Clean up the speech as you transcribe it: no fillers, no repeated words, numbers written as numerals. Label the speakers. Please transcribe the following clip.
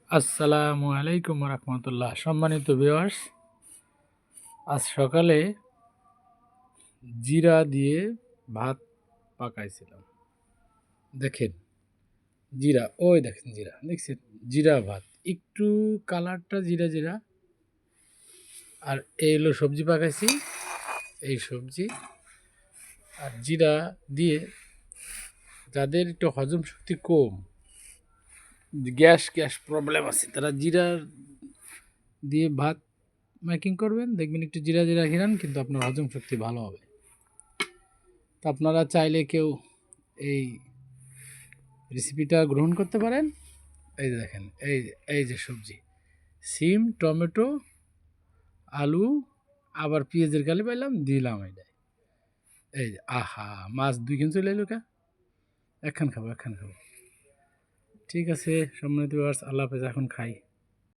Speaker 1: আসসালামু আলাইকুম রহমতুল্লাহ। সম্মানিত ভিউয়ার্স, আজ সকালে জিরা দিয়ে ভাত পাকাইছিলাম। দেখেন জিরা, ওই দেখেন জিরা, দেখছেন জিরা ভাত, একটু কালারটা জিরা জিরা। আর এই হলো সবজি পাকাইছি, এই সবজি আর জিরা দিয়ে। যাদের একটু হজম শক্তি কম, গ্যাস গ্যাস প্রবলেম আছে, তারা জিরা দিয়ে ভাত মেকিং করবেন, দেখবেন একটু জিরা জিরা ঘিরান, কিন্তু আপনার হজম শক্তি ভালো হবে। তা আপনারা চাইলে কেউ এই রেসিপিটা গ্রহণ করতে পারেন। এই যে দেখেন, এই যে সবজি, সিম, টমেটো, আলু, আবার পেঁয়াজের গালি পাইলাম, দিলাম এটা। এই যে আহা, মাছ 2 খান চলে এলো কা, একখান খাবো একখান খাবো। ঠিক আছে সম্মানিত ভিউয়ার্স, আল্লাহ হাফেজ, এখন খাই।